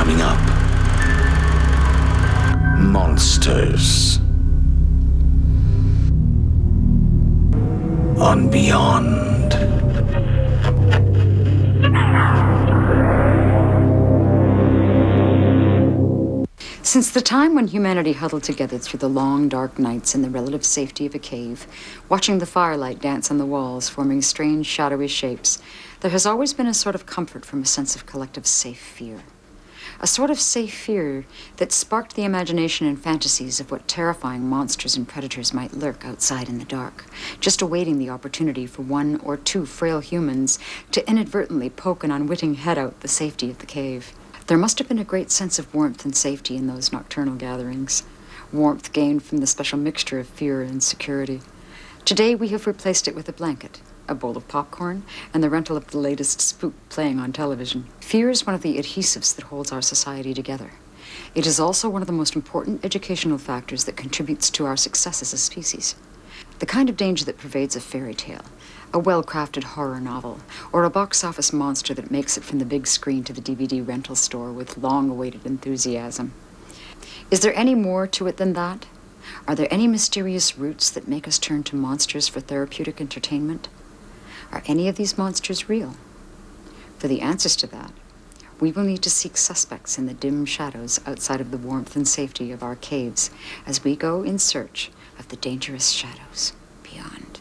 coming up. Monsters. On Beyond. Since the time when humanity huddled together through the long, dark nights in the relative safety of a cave, watching the firelight dance on the walls, forming strange, shadowy shapes, there has always been a sort of comfort from a sense of collective safe fear. A sort of safe fear that sparked the imagination and fantasies of what terrifying monsters and predators might lurk outside in the dark, just awaiting the opportunity for one or two frail humans to inadvertently poke an unwitting head out the safety of the cave. There must have been a great sense of warmth and safety in those nocturnal gatherings, warmth gained from the special mixture of fear and security. Today we have replaced it with a blanket, a bowl of popcorn, and the rental of the latest spook playing on television. Fear is one of the adhesives that holds our society together. It is also one of the most important educational factors that contributes to our success as a species. The kind of danger that pervades a fairy tale, a well-crafted horror novel, or a box office monster that makes it from the big screen to the DVD rental store with long-awaited enthusiasm. Is there any more to it than that? Are there any mysterious roots that make us turn to monsters for therapeutic entertainment? Are any of these monsters real? For the answers to that, we will need to seek suspects in the dim shadows outside of the warmth and safety of our caves as we go in search of the dangerous shadows beyond.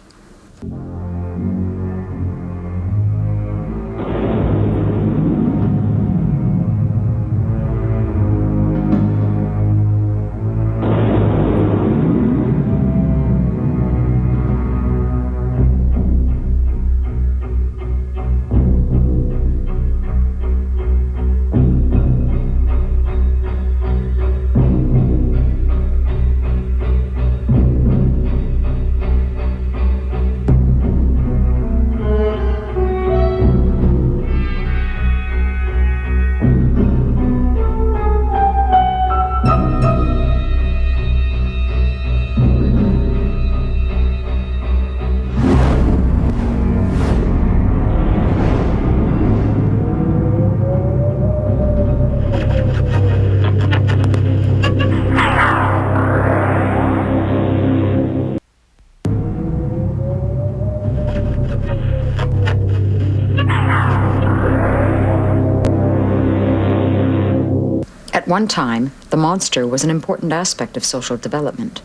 At one time, the monster was an important aspect of social development.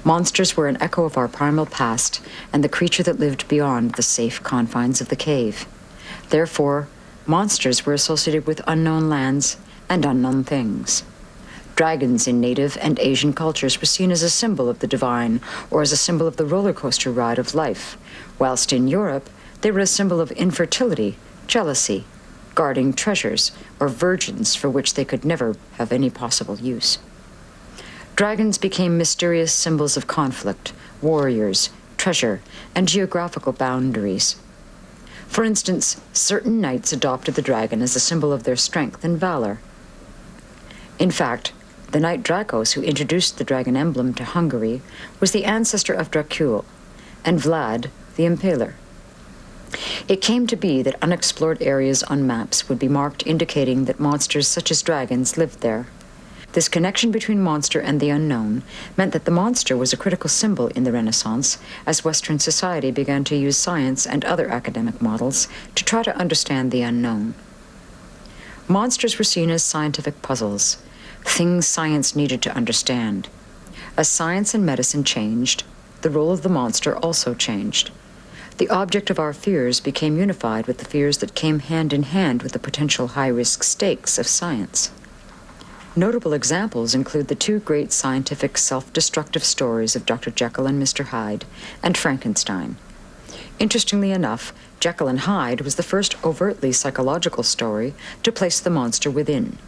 Monsters were an echo of our primal past and the creature that lived beyond the safe confines of the cave. Therefore, monsters were associated with unknown lands and unknown things. Dragons in native and Asian cultures were seen as a symbol of the divine or as a symbol of the roller coaster ride of life, whilst in Europe, they were a symbol of infertility, jealousy, guarding treasures, or virgins for which they could never have any possible use. Dragons became mysterious symbols of conflict, warriors, treasure, and geographical boundaries. For instance, certain knights adopted the dragon as a symbol of their strength and valor. In fact, the knight Dracos, who introduced the dragon emblem to Hungary, was the ancestor of Dracul and Vlad the Impaler. It came to be that unexplored areas on maps would be marked indicating that monsters such as dragons lived there. This connection between monster and the unknown meant that the monster was a critical symbol in the Renaissance as Western society began to use science and other academic models to try to understand the unknown. Monsters were seen as scientific puzzles, things science needed to understand. As science and medicine changed, the role of the monster also changed. The object of our fears became unified with the fears that came hand in hand with the potential high-risk stakes of science. Notable examples include the two great scientific self-destructive stories of Dr. Jekyll and Mr. Hyde and Frankenstein. Interestingly enough, Jekyll and Hyde was the first overtly psychological story to place the monster within.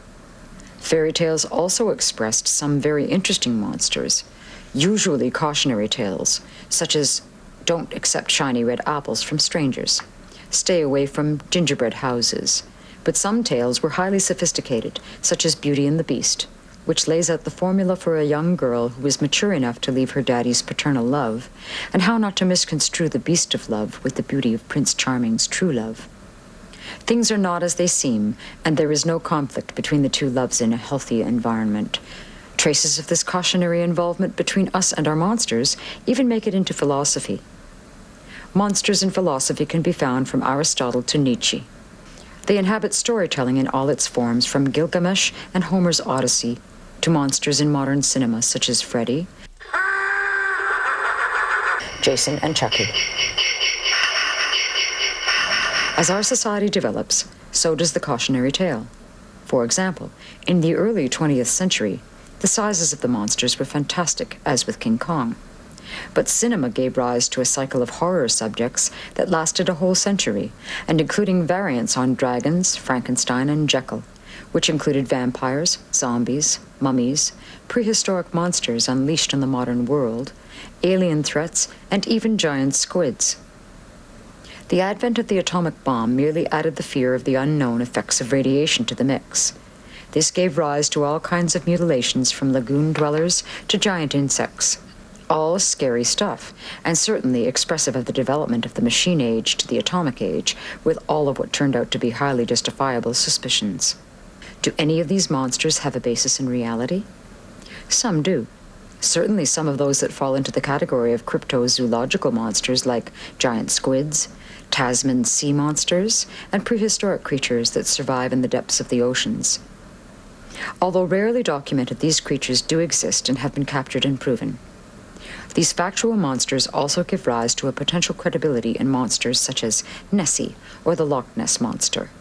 Fairy tales also expressed some very interesting monsters, usually cautionary tales, such as don't accept shiny red apples from strangers, stay away from gingerbread houses. But some tales were highly sophisticated, such as Beauty and the Beast, which lays out the formula for a young girl who is mature enough to leave her daddy's paternal love, and how not to misconstrue the beast of love with the beauty of Prince Charming's true love. Things are not as they seem, and there is no conflict between the two loves in a healthy environment. Traces of this cautionary involvement between us and our monsters even make it into philosophy. Monsters in philosophy can be found from Aristotle to Nietzsche. They inhabit storytelling in all its forms, from Gilgamesh and Homer's Odyssey to monsters in modern cinema such as Freddy, Jason, and Chucky. As our society develops, so does the cautionary tale. For example, in the early 20th century, the sizes of the monsters were fantastic, as with King Kong. But cinema gave rise to a cycle of horror subjects that lasted a whole century, and including variants on dragons, Frankenstein, and Jekyll, which included vampires, zombies, mummies, prehistoric monsters unleashed on the modern world, alien threats, and even giant squids. The advent of the atomic bomb merely added the fear of the unknown effects of radiation to the mix. This gave rise to all kinds of mutilations, from lagoon dwellers to giant insects. All scary stuff, and certainly expressive of the development of the machine age to the atomic age, with all of what turned out to be highly justifiable suspicions. Do any of these monsters have a basis in reality? Some do. Certainly some of those that fall into the category of cryptozoological monsters, like giant squids, Tasman sea monsters, and prehistoric creatures that survive in the depths of the oceans. Although rarely documented, these creatures do exist and have been captured and proven. These factual monsters also give rise to a potential credibility in monsters such as Nessie or the Loch Ness Monster.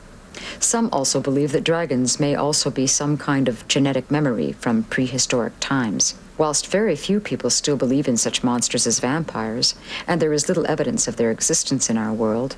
Some also believe that dragons may also be some kind of genetic memory from prehistoric times. Whilst very few people still believe in such monsters as vampires, and there is little evidence of their existence in our world,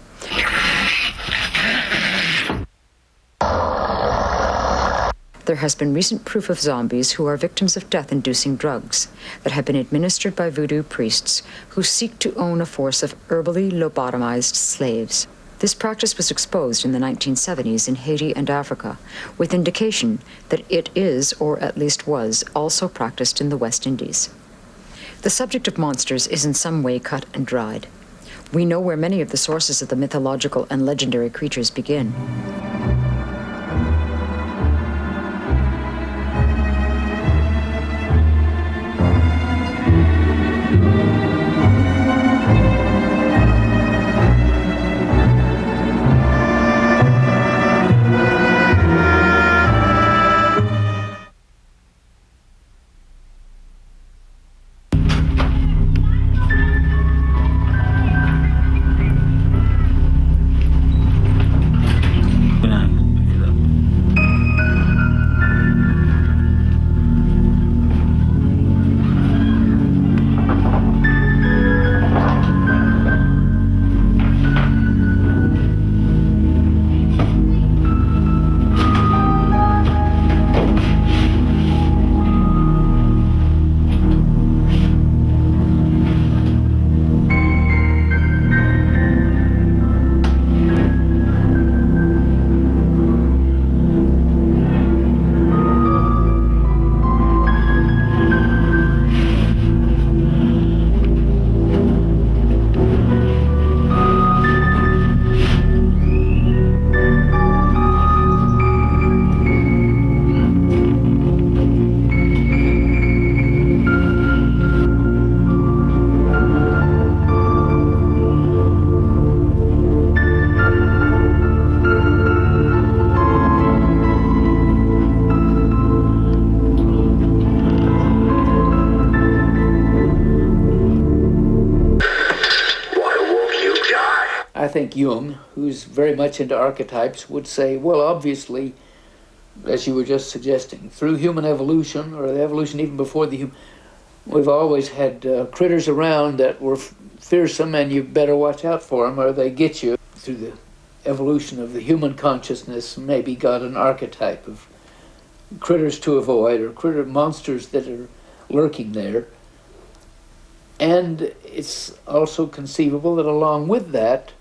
there has been recent proof of zombies who are victims of death-inducing drugs that have been administered by voodoo priests who seek to own a force of herbally lobotomized slaves. This practice was exposed in the 1970s in Haiti and Africa, with indication that it is, or at least was, also practiced in the West Indies. The subject of monsters is in some way cut and dried. We know where many of the sources of the mythological and legendary creatures begin. I think Jung, who's very much into archetypes, would say, well, obviously, as you were just suggesting, through human evolution, or the evolution even before the human, we've always had critters around that were fearsome, and you better watch out for them or they get you. Through the evolution of the human consciousness, maybe got an archetype of critters to avoid, or critter monsters that are lurking there. And it's also conceivable that along with that,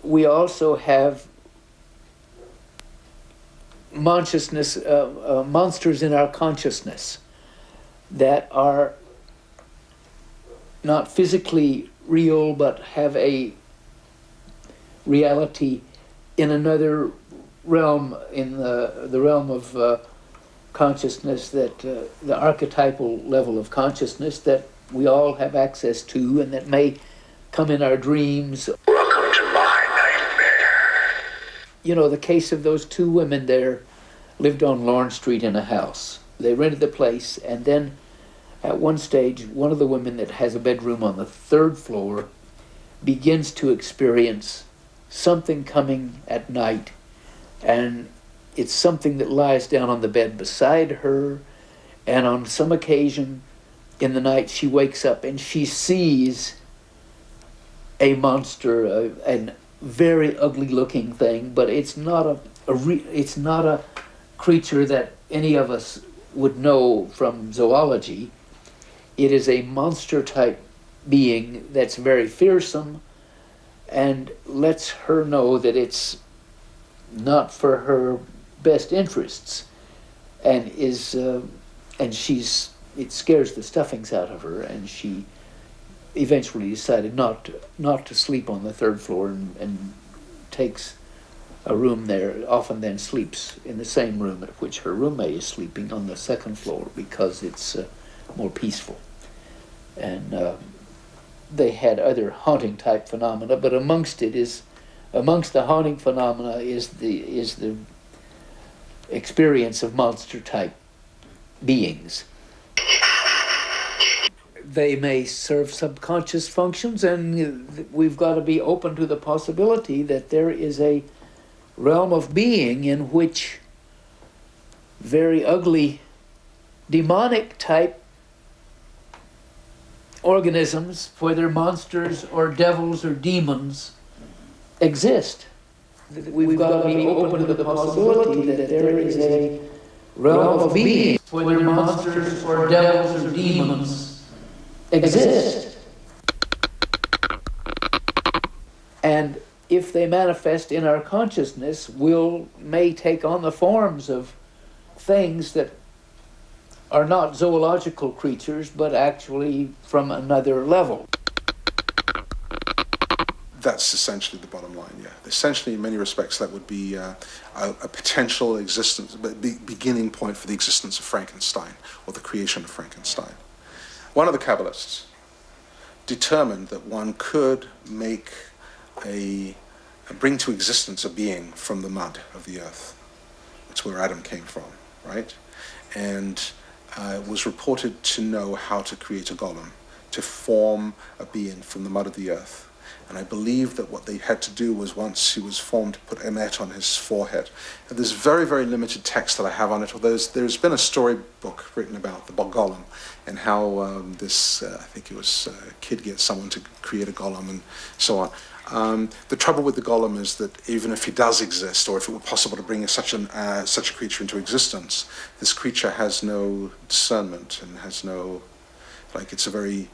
we also have monsters in our consciousness that are not physically real but have a reality in another realm, in the realm of consciousness, that the archetypal level of consciousness that we all have access to and that may come in our dreams. Welcome to my nightmare. You know, the case of those two women there lived on Lawrence Street in a house. They rented the place, and then at one stage, one of the women that has a bedroom on the third floor begins to experience something coming at night, and it's something that lies down on the bed beside her, and on some occasion in the night she wakes up and she sees a monster, a very ugly looking thing, but it's not a creature that any of us would know from zoology. It is a monster type being that's very fearsome and lets her know that it's not for her best interests, and it scares the stuffings out of her, and she eventually decided not to sleep on the third floor and takes a room there, often then sleeps in the same room at which her roommate is sleeping on the second floor because it's more peaceful. And they had other haunting type phenomena, but amongst the haunting phenomena is the experience of monster type beings. They may serve subconscious functions, and we've got to be open to the possibility that there is a realm of being in which very ugly demonic type organisms, whether monsters or devils or demons, exist. We've got to be open to the possibility that there is a realm of beings, whether monsters or devils or demons exist. And if they manifest in our consciousness, may take on the forms of things that are not zoological creatures, but actually from another level. That's essentially the bottom line, yeah. Essentially, in many respects, that would be a potential existence, beginning point for the existence of Frankenstein, or the creation of Frankenstein. One of the Kabbalists determined that one could bring to existence a being from the mud of the earth. That's where Adam came from, right? And was reported to know how to create a golem, to form a being from the mud of the earth. And I believe that what they had to do was, once he was formed, to put Emet on his forehead. And there's very, very limited text that I have on it, although there's been a storybook written about the golem and how I think it was a kid gets someone to create a golem and so on. The trouble with the golem is that even if he does exist, or if it were possible to bring such a creature into existence, this creature has no discernment and has no, it's a very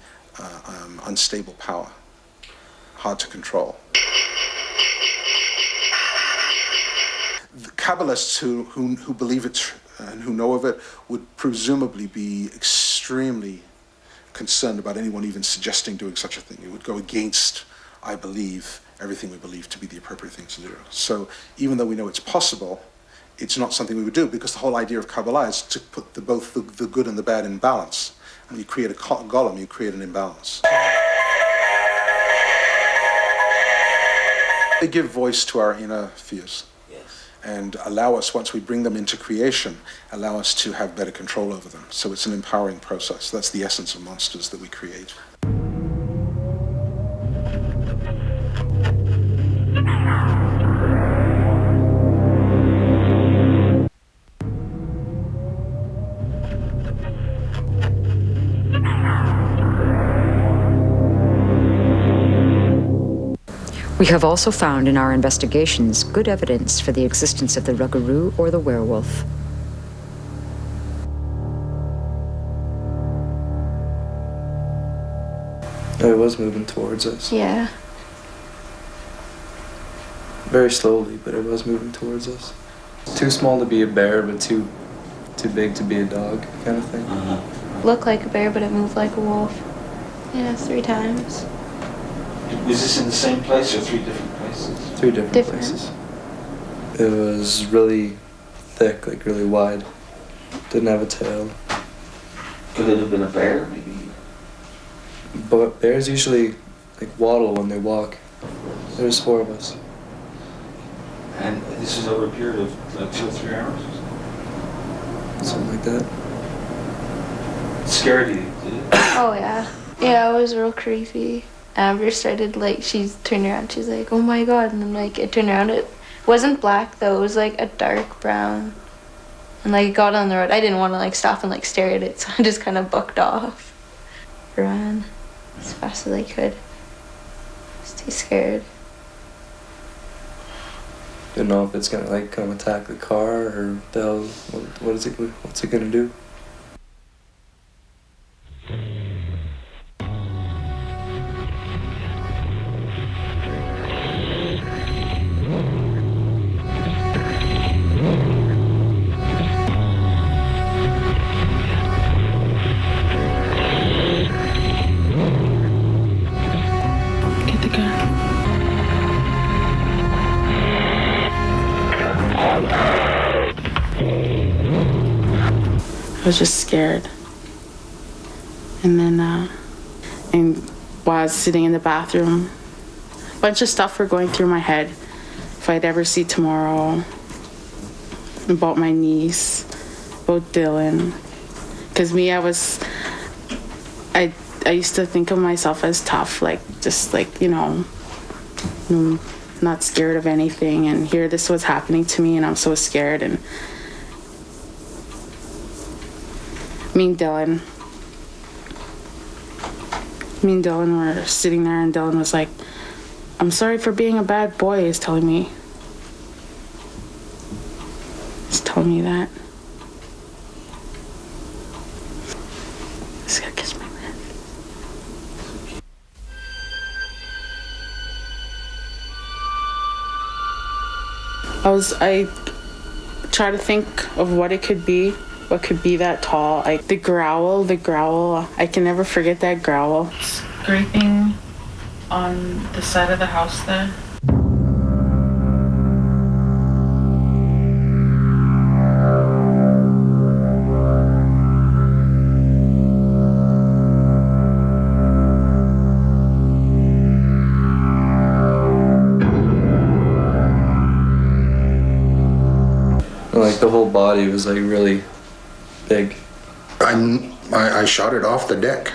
unstable power, hard to control. The Kabbalists who believe it and who know of it would presumably be extremely concerned about anyone even suggesting doing such a thing. It would go against, I believe, everything we believe to be the appropriate thing to do. So even though we know it's possible, it's not something we would do, because the whole idea of Kabbalah is to put both the good and the bad in balance. And you create a golem, you create an imbalance. They give voice to our inner fears. Yes. And allow us, once we bring them into creation, allow us to have better control over them. So it's an empowering process. That's the essence of monsters that we create. We have also found in our investigations good evidence for the existence of the Rougarou or the werewolf. It was moving towards us. Yeah. Very slowly, but it was moving towards us. Too small to be a bear, but too big to be a dog, kind of thing. Looked like a bear, but it moved like a wolf. Yeah, 3 times. Is this in the same place or 3 different places? 3 different places. It was really thick, like really wide. Didn't have a tail. Could it have been a bear, maybe? But bears usually like waddle when they walk. There was 4 of us. And this is over a period of like 2 or 3 hours? Something like that. It scared you, did it? Oh yeah. Yeah, it was real creepy. Amber started like, she turned around, she's like, oh my god, and then like it turned around, it wasn't black though, it was like a dark brown. And like it got on the road. I didn't want to like stop and like stare at it, so I just kind of bucked off. Ran as fast as I could. I was too scared. Don't know if it's gonna like come attack the car or the hell. What's it gonna do? Get the gun. I was just scared. And then, and while I was sitting in the bathroom, a bunch of stuff were going through my head. If I'd ever see tomorrow, about my niece, about Dylan. Because me, I used to think of myself as tough, like, just like, you know, not scared of anything. And here this was happening to me and I'm so scared. And me and Dylan were sitting there and Dylan was like, I'm sorry for being a bad boy, he's telling me. He's telling me that. Just gotta catch my breath. I try to think of what it could be. What could be that tall? The growl, I can never forget that growl. Scraping on the side of the house there. And, like the whole body was like really big. I shot it off the deck,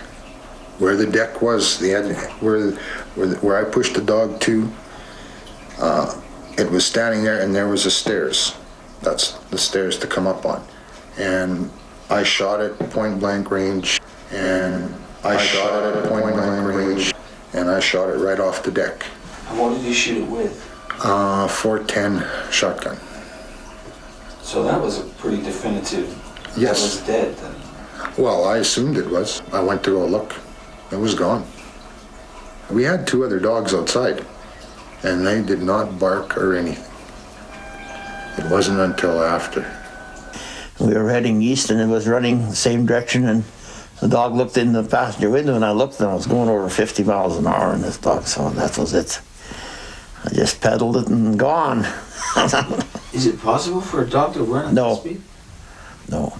where the deck was. Where I pushed the dog to. It was standing there, and there was the stairs. That's the stairs to come up on, and I shot it point blank range, and I shot it at point blank range, and I shot it right off the deck. And what did you shoot it with? 410 shotgun. So that was a pretty definitive. Yes. That was dead then. Well, I assumed it was. I went to go look. It was gone. We had 2 other dogs outside, and they did not bark or anything. It wasn't until after. We were heading east, and it was running the same direction, and the dog looked in the passenger window, and I looked, and I was going over 50 miles an hour in this dog, so that was it. I just pedaled it and gone. Is it possible for a dog to run at that speed? No.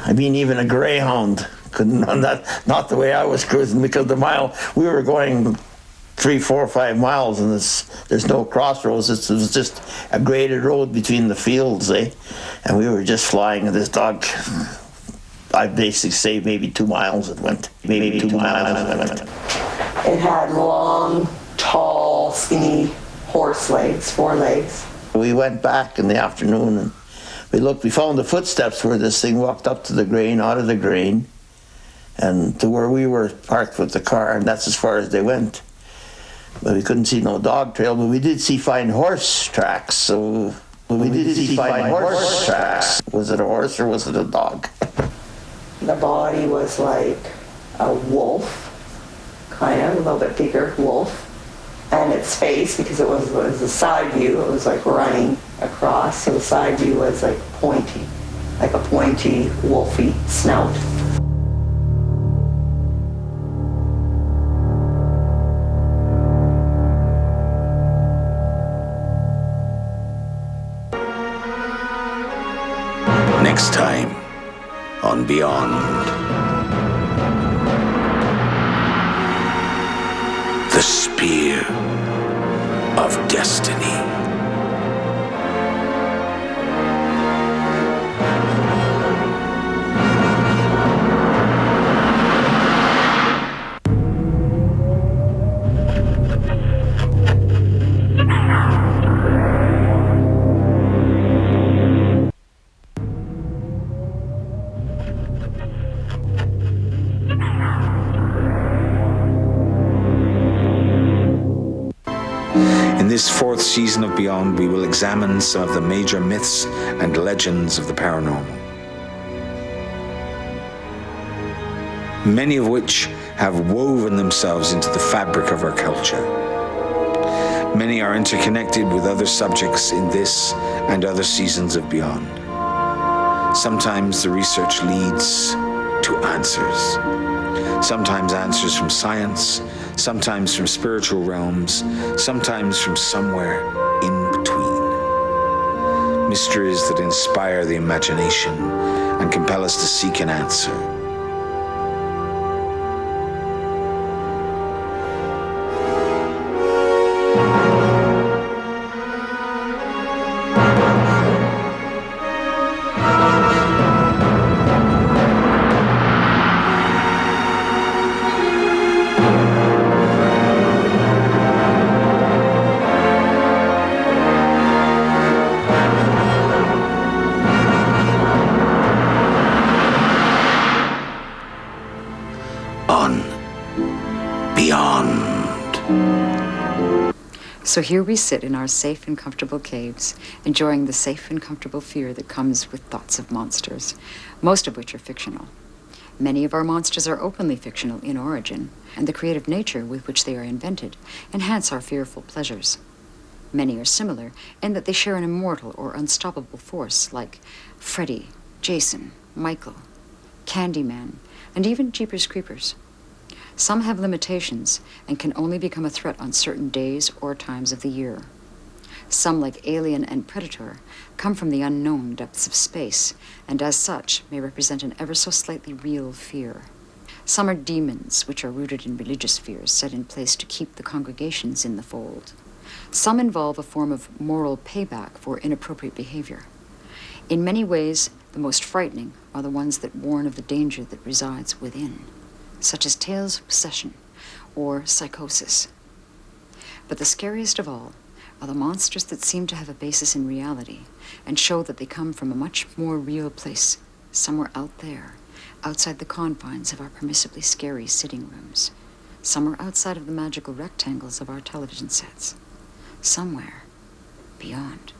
I mean, even a greyhound couldn't run that, not the way I was cruising, because we were going 3, 4, 5 miles, and there's no crossroads. It was just a graded road between the fields, and we were just flying, and this dog, I'd basically say maybe 2 miles it went. Maybe 2 miles it went. It had long, tall, skinny horse legs, 4 legs. We went back in the afternoon and we found the footsteps where this thing walked up to the grain, out of the grain, and to where we were parked with the car, and that's as far as they went. But we couldn't see no dog trail, but we did find horse tracks, so we did see find horse tracks. Was it a horse or was it a dog? The body was like a wolf, kind of, a little bit bigger wolf. And its face, because it was a side view, it was like running across, so the side view was like pointy, like a pointy, wolfy snout. Next time on Beyond. The Spear of Destiny. In this fourth season of Beyond, we will examine some of the major myths and legends of the paranormal, many of which have woven themselves into the fabric of our culture. Many are interconnected with other subjects in this and other seasons of Beyond. Sometimes the research leads to answers. Sometimes answers from science, sometimes from spiritual realms, sometimes from somewhere in between. Mysteries that inspire the imagination and compel us to seek an answer. So here we sit in our safe and comfortable caves, enjoying the safe and comfortable fear that comes with thoughts of monsters, most of which are fictional. Many of our monsters are openly fictional in origin, and the creative nature with which they are invented enhance our fearful pleasures. Many are similar in that they share an immortal or unstoppable force like Freddy, Jason, Michael, Candyman, and even Jeepers Creepers. Some have limitations and can only become a threat on certain days or times of the year. Some, like Alien and Predator, come from the unknown depths of space, and as such may represent an ever so slightly real fear. Some are demons, which are rooted in religious fears set in place to keep the congregations in the fold. Some involve a form of moral payback for inappropriate behavior. In many ways, the most frightening are the ones that warn of the danger that resides within, such as tales of possession or psychosis. But the scariest of all are the monsters that seem to have a basis in reality and show that they come from a much more real place, somewhere out there, outside the confines of our permissibly scary sitting rooms, somewhere outside of the magical rectangles of our television sets, somewhere beyond.